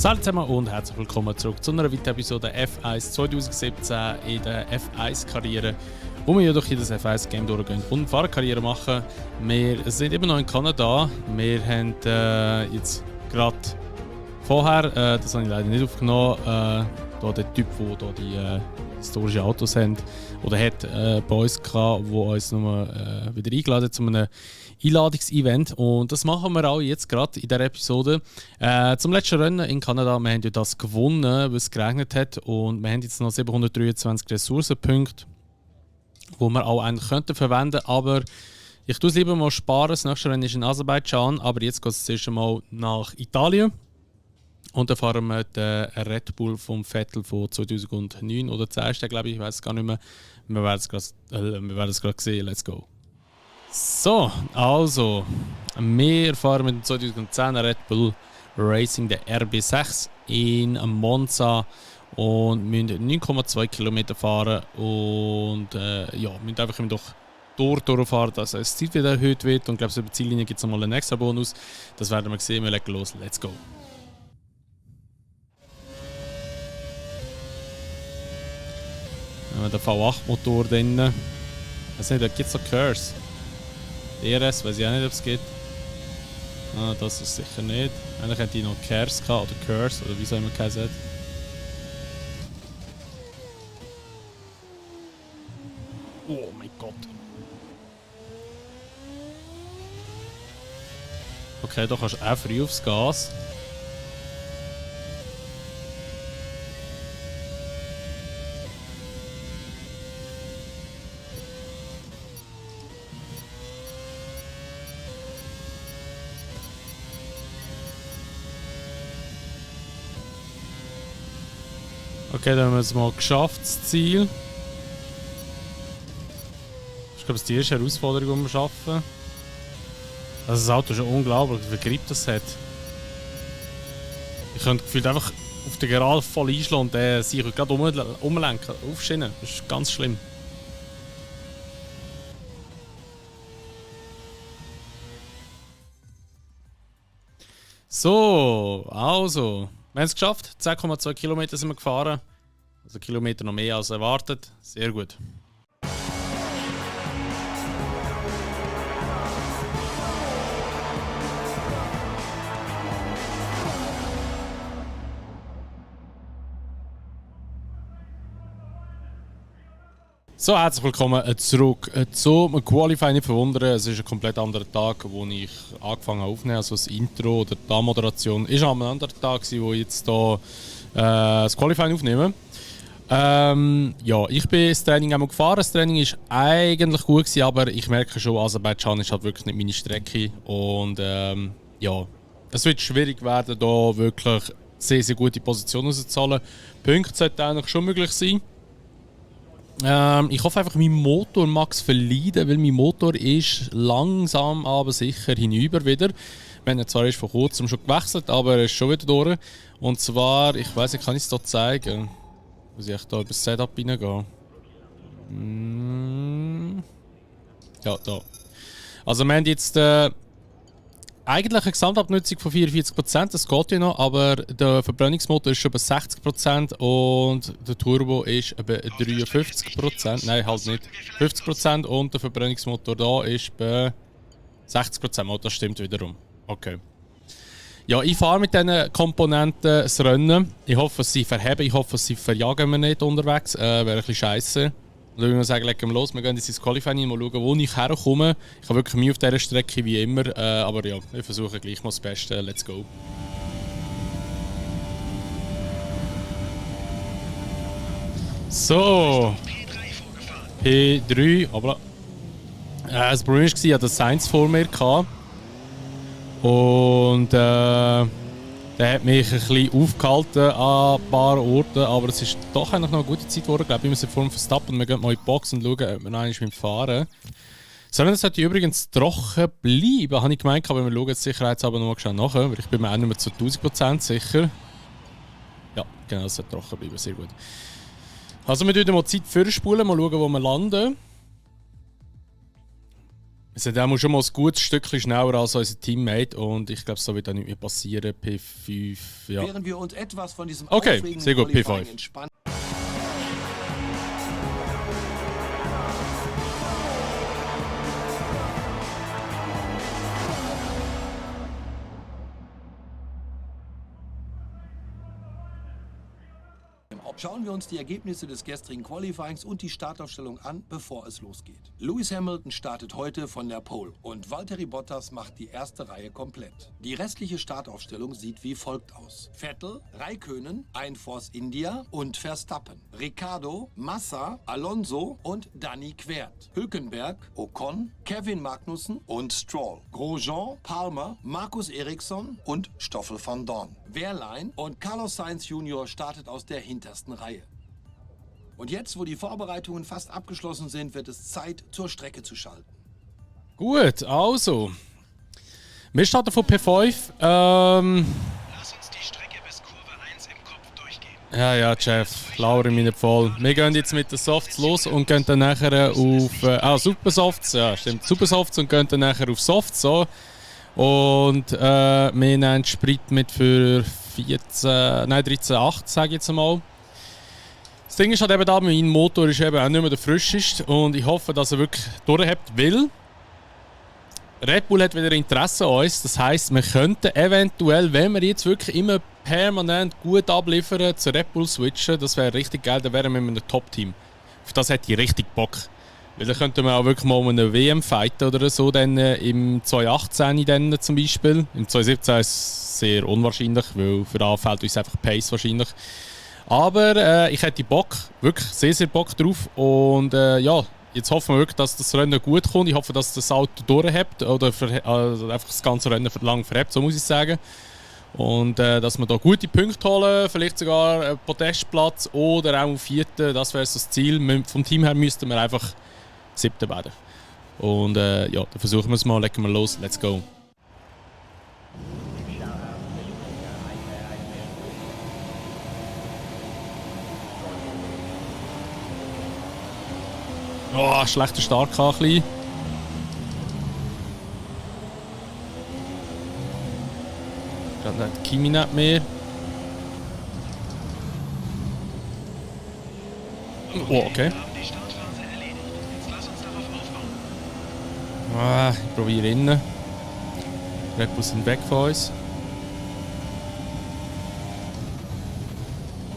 Hallo zusammen und herzlich willkommen zurück zu einer weiteren Episode F1 2017 in der F1-Karriere, wo wir ja durch jedes F1-Game durchgehen und Fahrerkarriere machen. Wir sind immer noch in Kanada. Wir haben jetzt gerade vorher, das habe ich leider nicht aufgenommen, da der Typ, der da die historischen Autos haben, oder hat bei uns gehabt, der uns nochmal wieder eingeladen hat zu einem Einladungsevent. Und das machen wir auch jetzt gerade in dieser Episode. Zum letzten Rennen in Kanada, wir haben ja das gewonnen, weil es geregnet hat. Und wir haben jetzt noch 723 Ressourcenpunkte, die wir auch eigentlich könnten verwenden. Aber ich tue es lieber mal sparen. Das nächste Rennen ist in Aserbaidschan, aber jetzt geht es zuerst einmal nach Italien. Und dann fahren wir den Red Bull vom Vettel von 2009 oder 2010, glaube ich weiß es gar nicht mehr. Wir werden es gerade sehen. Let's go. So, also, wir fahren mit dem 2010 Red Bull Racing, der RB6 in Monza und müssen 9,2 Kilometer fahren und müssen einfach immer durchfahren, dass das Zeit wieder erhöht wird, und ich glaube, über die Ziellinie gibt es nochmal einen extra Bonus. Das werden wir sehen, wir legen los, let's go. Der V8-Motor drin. Ich weiß nicht, da gibt es so Curse. DRS, weiß ich auch nicht, ob es geht. Ah, das ist sicher nicht. Eigentlich hätte ich noch Curse gehabt, oder Curse, oder wie soll man es sagen. Oh mein Gott. Okay, da kannst du auch früh aufs Gas. Okay, dann haben wir es mal geschafft, das Ziel. Ich glaube, das ist die erste Herausforderung, die wir schaffen. Also das Auto ist ja unglaublich, wie viel Grip das hat. Ich könnte gefühlt einfach auf den Gerade voll einschlagen und sich gerade umlenken, aufschienen. Das ist ganz schlimm. So, also. Wir haben es geschafft. 10,2 Kilometer sind wir gefahren. Also Kilometer noch mehr als erwartet. Sehr gut. So, herzlich willkommen zurück zum Qualifying. Nicht verwundern, es ist ein komplett anderer Tag, wo ich angefangen habe aufzunehmen. Also das Intro oder die Moderation ist am anderen Tag, wo ich jetzt hier das Qualifying aufnehme. Ich bin das Training einmal gefahren. Das Training war eigentlich gut gewesen, aber ich merke schon, Aserbaidschan ist halt wirklich nicht meine Strecke. Und es wird schwierig werden, da wirklich sehr, sehr gute Positionen rauszuzahlen. Punkte sollten eigentlich schon möglich sein. Ich hoffe einfach, mein Motor mag es verleiden, weil mein Motor ist langsam aber sicher hinüber wieder. Wir haben ihn zwar erst vor kurzem schon gewechselt, aber er ist schon wieder durch. Und zwar, ich weiß nicht, kann ich es hier zeigen? Muss ich da über das Setup reingehen? Ja, da. Also wir haben jetzt eigentlich eine Gesamtabnutzung von 44%, das geht ja noch, aber der Verbrennungsmotor ist schon bei 60% und der Turbo ist bei 53%. Nein, halt nicht. 50% und der Verbrennungsmotor da ist bei 60%. Oh, das stimmt wiederum. Okay. Ja, ich fahre mit diesen Komponenten das Rennen. Ich hoffe, sie verheben, ich hoffe, sie verjagen wir nicht unterwegs. Wäre ein bisschen scheisse. Dann würde ich sagen, legen wir los. Wir gehen ins Qualifying, mal schauen, wo ich herkomme. Ich habe wirklich Mühe auf dieser Strecke, wie immer. Aber ja, wir versuchen gleich mal das Beste. Let's go. So. P3. Aber das Problem war, ich hatte Sainz vor mir. Und der hat mich ein bisschen aufgehalten an ein paar Orten, aber es ist doch eigentlich noch eine gute Zeit geworden. Ich glaube, wir sind vor dem Verstappen. Wir gehen mal in die Box und schauen, ob wir noch einmal fahren. Das sollte übrigens trocken bleiben, habe ich gemeint, aber wir schauen jetzt sicherheitshalber noch mal nachher, weil ich bin mir auch nicht mehr zu 1000% sicher. Ja, genau, es sollte trocken bleiben, sehr gut. Also wir spulen mal Zeit vorspulen, mal schauen, wo wir landen. Wir sind auch schon mal ein gutes Stückchen schneller als unser Teammate und ich glaube, so wird auch nicht mehr passieren. P5, ja. Während wir uns etwas von diesem Okay, aufregenden sehr gut, Qualifying P5. entspannen. Schauen wir uns die Ergebnisse des gestrigen Qualifyings und die Startaufstellung an, bevor es losgeht. Lewis Hamilton startet heute von der Pole und Valtteri Bottas macht die erste Reihe komplett. Die restliche Startaufstellung sieht wie folgt aus: Vettel, Räikkönen, Force India und Verstappen, Ricciardo, Massa, Alonso und Danny Quert, Hülkenberg, Ocon, Kevin Magnussen und Stroll, Grosjean, Palmer, Markus Ericsson und Stoffel van Dorn. Wehrlein und Carlos Sainz Jr. startet aus der hintersten Reihe. Und jetzt, wo die Vorbereitungen fast abgeschlossen sind, wird es Zeit, zur Strecke zu schalten. Gut, also. Wir starten von P5. Lass uns die Strecke bis Kurve 1 im Kopf durchgehen. Ja, Jeff, lauere mich nicht voll. Wir gehen jetzt mit den Softs los und gehen dann nachher auf Supersofts. Ja, stimmt, Supersofts und gehen dann nachher auf Softs. So. Und wir nehmen Sprit mit für 13,8, sage ich jetzt einmal. Das Ding ist halt eben da, mein Motor ist eben auch nicht mehr der frischeste und ich hoffe, dass er wirklich durchhält, weil Red Bull hat wieder Interesse an uns. Das heisst, wir könnten eventuell, wenn wir jetzt wirklich immer permanent gut abliefern, zu Red Bull switchen. Das wäre richtig geil, dann wären wir mit einem Top-Team. Auf das hätte ich richtig Bock. Weil dann könnten wir auch wirklich mal um eine WM fighten oder so, dann im 2018 dann zum Beispiel. Im 2017 ist es sehr unwahrscheinlich, weil für da fehlt uns einfach Pace wahrscheinlich. Aber ich hätte Bock, wirklich sehr, sehr Bock drauf. Und ja, jetzt hoffen wir wirklich, dass das Rennen gut kommt. Ich hoffe, dass das Auto durchhebt oder einfach das ganze Rennen lang verhebt, so muss ich sagen. Und dass wir da gute Punkte holen, vielleicht sogar einen Podestplatz oder auch einen 4. Das wäre so das Ziel. Vom Team her müssten wir einfach 7. werden. Und ja, dann versuchen wir es mal, legen wir los, let's go. Oh, schlechter Start ein bisschen. Gerade nicht Kimi nicht mehr. Oh, okay. Ich probiere innen. Red Bull sind weg von uns.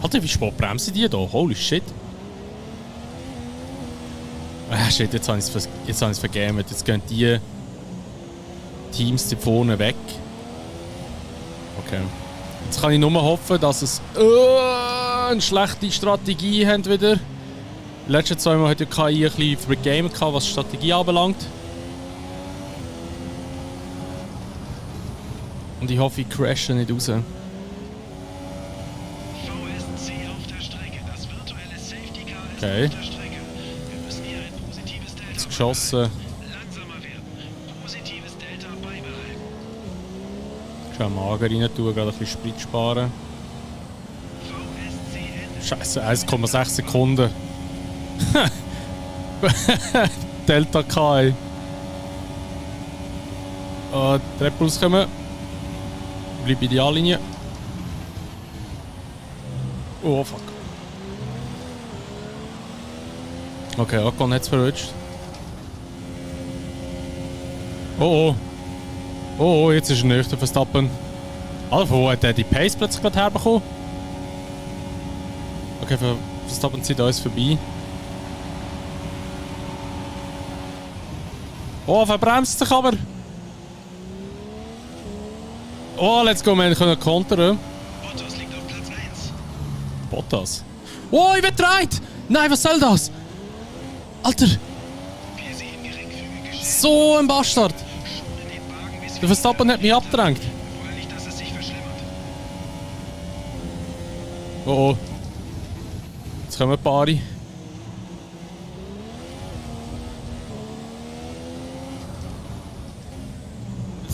Alter, wie spät bremsen die da? Holy shit. Shit, jetzt habe ich es vergeben. Jetzt gehen die Teams da vorne weg. Okay. Jetzt kann ich nur hoffen, dass es eine schlechte Strategie haben wieder. Die letzten 2 Mal hat die KI ein bisschen vergamen, was die Strategie anbelangt. Und ich hoffe, ich crashe nicht raus. VSC auf der Strecke. Das virtuelle Safety Car ist Okay. auf der Strecke. Wir müssen hier ein positives Delta Jetzt geschossen. langsamer werden. Positives Delta beibehalten. Schon Mager rein tun, gerade ein bisschen Sprit sparen. Scheiße, 1,6 Sekunden. Delta KI. Die Red Bulls kommen. Bleib in die A-Linie. Oh fuck. Okay, Ocon hat es verrutscht. Oh. Oh, jetzt ist er nicht der Verstappen. Alter, wo hat der die Pace plötzlich gerade herbekommen? Okay, Verstappen zieht uns vorbei. Oh, verbremst sich aber! Oh, let's go, wir können kontern. Bottas liegt auf Platz 1. Bottas. Oh, ich werde gedreht! Nein, was soll das? Alter, Wir sehen geringfügige Schäden. so ein Bastard! Schone den Wagen, bis Der wir Verstappen hat mich abgedrängt. wir wollen nicht, dass es sich verschlimmert. Oh oh. Jetzt kommen ein paar. Jetzt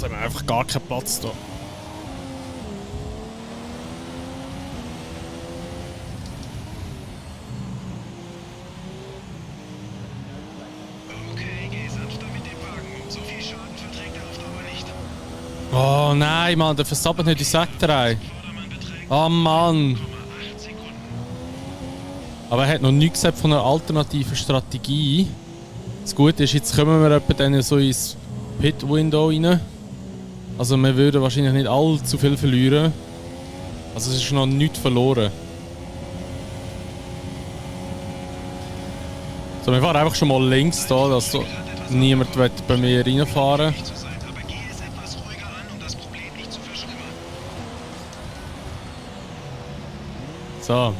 haben wir einfach gar keinen Platz da. Okay, geh sanfter mit dem Wagen um. So Oh nein, Mann, der Verstappen nicht die Sektor rein. Oh Mann. Aber er hat noch nichts gesagt von einer alternativen Strategie. Das Gute ist, jetzt kommen wir etwa dann so ins Pit-Window rein. Also wir würden wahrscheinlich nicht allzu viel verlieren. Also es ist noch nichts verloren. So, wir fahren einfach schon mal links da, dass so niemand bei mir reinfahren will. So.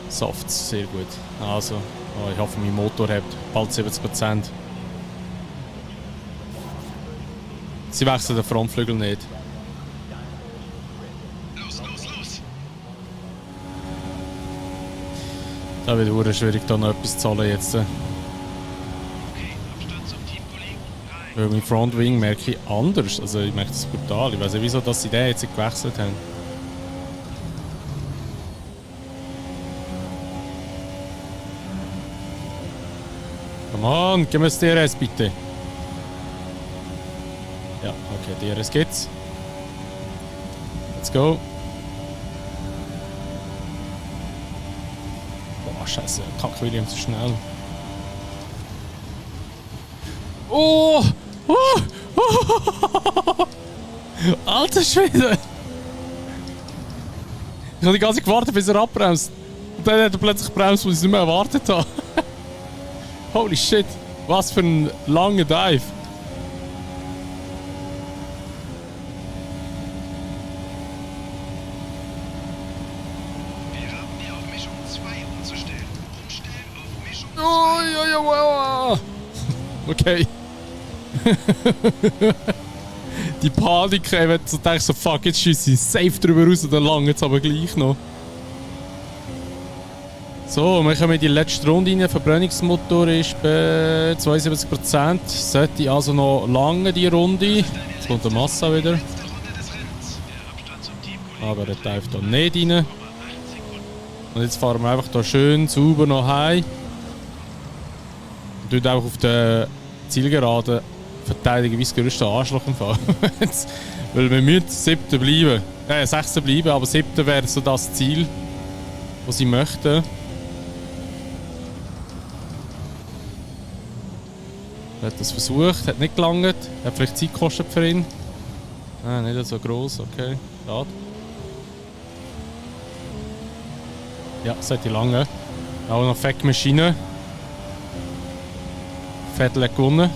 Softs, sehr gut. Also, oh, ich hoffe, mein Motor hat bald 70%. Sie wechseln den Frontflügel nicht. Los, los, los! Da wird es schwierig, da noch etwas zu zahlen jetzt. Okay, Abstand zum Teamkollegen. Weil mein Frontwing merke ich anders. Also ich merke das brutal. Ich weiß nicht, wieso dass sie den jetzt gewechselt haben. Come on, gib mir das DRS bitte. Ja, okay, DRS geht's. Let's go. Boah, scheiße, Kack Williams so schnell. Oh! Oh! Oh! Alter Schwede! Ich habe die ganze Zeit gewartet, bis er abbremst. Und dann hat er plötzlich gebremst, weil ich es nicht mehr erwartet habe. Holy shit, was für ein langer Dive. Wir haben hier auf Mischung 2 umzustellen. Umstellen auf Mischung 2. Oh, ja, ja, wow. Okay. Die Panik, wenn du denkst, so fuck, jetzt schieße ich safe drüber raus und dann lange jetzt aber gleich noch. So, wir kommen in die letzte Runde rein. Der Verbrennungsmotor ist bei 72%. Sollte also noch lange die Runde. Jetzt kommt der Massa wieder. Letzte Runde des Rennens. Der Abstand zum Teamkollegen. Aber er darf da nicht rein. Und jetzt fahren wir einfach da schön sauber noch heim. Und tun einfach auf der Zielgeraden verteidigen wie das größte Arschloch im Fall. Weil wir müssen 7. bleiben. 6. bleiben, aber 7. wäre so das Ziel, was sie möchten. Er hat das versucht, hat nicht gelangt. Hat vielleicht Zeit gekostet für ihn. Ah, nicht so gross, okay. Schade. Ja, sollte lange. Auch noch Fake-Maschine. Vettel hat gewonnen.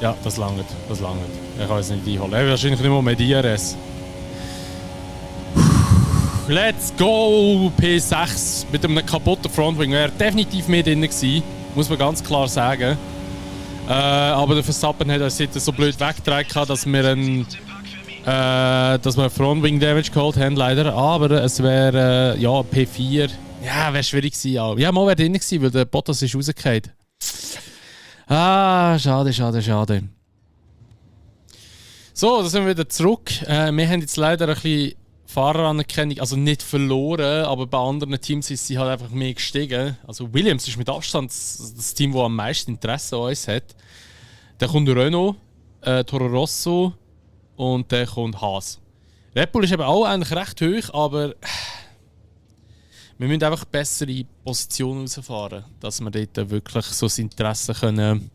Ja, das langt. Das langt. Er kann es nicht einholen. Er hat wahrscheinlich nicht mehr mit DRS. Let's go! P6 mit einem kaputten Frontwing. Wäre definitiv mehr drin gewesen. Muss man ganz klar sagen. Aber der Verstappen hat uns jetzt so blöd weggetragen, dass wir einen Frontwing Damage geholt haben, leider. Aber es wäre ja P4. Ja, wäre schwierig gewesen. Ja, mal wäre drin gewesen, weil der Bottas ist rausgefallen. Ah, schade, schade, schade. So, da sind wir wieder zurück. Wir haben jetzt leider ein bisschen Fahreranerkennung, also nicht verloren, aber bei anderen Teams ist sie halt einfach mehr gestiegen. Also Williams ist mit Abstand das Team, das am meisten Interesse an uns hat. Dann kommt Renault, Toro Rosso und dann kommt Haas. Red Bull ist eben auch eigentlich recht hoch, aber wir müssen einfach bessere Positionen rausfahren, dass wir dort wirklich so das Interesse können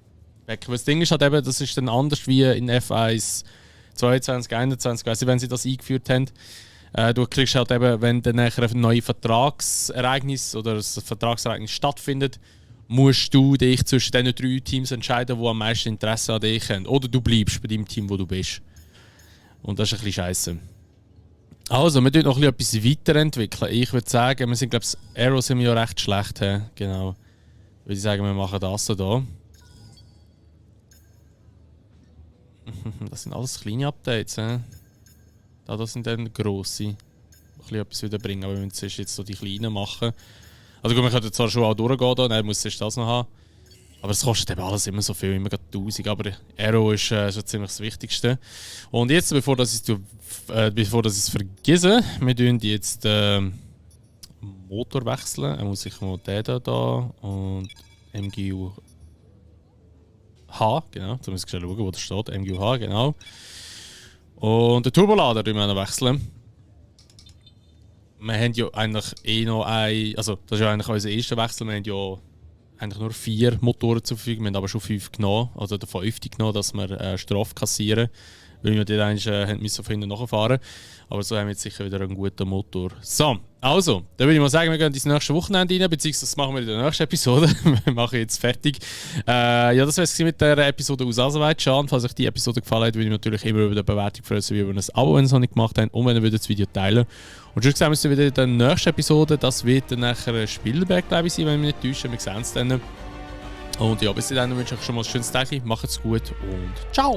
wecken. Das Ding ist halt eben, das ist dann anders wie in F1 22, 21, weiss ich, wenn sie das eingeführt haben. Du kriegst halt eben, wenn dann nachher ein neues Vertragsereignis oder ein Vertragsereignis stattfindet, musst du dich zwischen diesen 3 Teams entscheiden, die am meisten Interesse an dich haben. Oder du bleibst bei dem Team, wo du bist. Und das ist ein bisschen scheisse. Also, wir tun noch etwas weiterentwickeln. Ich würde sagen, wir sind, glaube ich, Aero sind wir ja recht schlecht. He? Genau. Ich würde sagen, wir machen das hier. Das sind alles kleine Updates. He? Das sind dann grosse. Ein bisschen etwas wieder bringen, aber wir müssen jetzt so die kleinen machen. Also gut, wir können zwar schon auch durchgehen, dann muss ich das noch haben. Aber es kostet eben alles immer so viel, immer gerade 1000. Aber Aero ist schon ziemlich das Wichtigste. Und jetzt, bevor ich es vergesse, wir tun jetzt Motor wechseln. Dann muss ich mal den da und MGU H, genau. Jetzt muss ich schauen, wo das steht. MGU-H, genau. Und den Turbolader wechseln wir noch wechseln. Wir haben ja eigentlich noch also das ist ja eigentlich unser erster Wechsel. Wir haben ja eigentlich nur 4 Motoren zur Verfügung. Wir haben aber schon 5 genommen, also den 5. genommen, dass wir Strafe kassieren. Weil wir dort eigentlich müssen von hinten nachfahren. Aber so haben wir jetzt sicher wieder einen guten Motor. So, also, dann würde ich mal sagen, wir gehen ins nächste Wochenende rein, beziehungsweise das machen wir in der nächsten Episode. Wir machen jetzt fertig. Ja, das war es mit der Episode aus Aserbaidschan. Falls euch die Episode gefallen hat, würde ich natürlich immer über die Bewertung freuen, sowie über ein Abo, wenn ihr es noch nicht gemacht habt, und wenn ihr das Video teilen. Und schon sehen wir uns wieder in der nächsten Episode. Das wird dann nachher Spielberg, glaube ich, sein, wenn wir nicht täuschen. Wir sehen es dann. Und ja, bis dann wünsche ich euch schon mal ein schönes Tag. Macht's gut und ciao!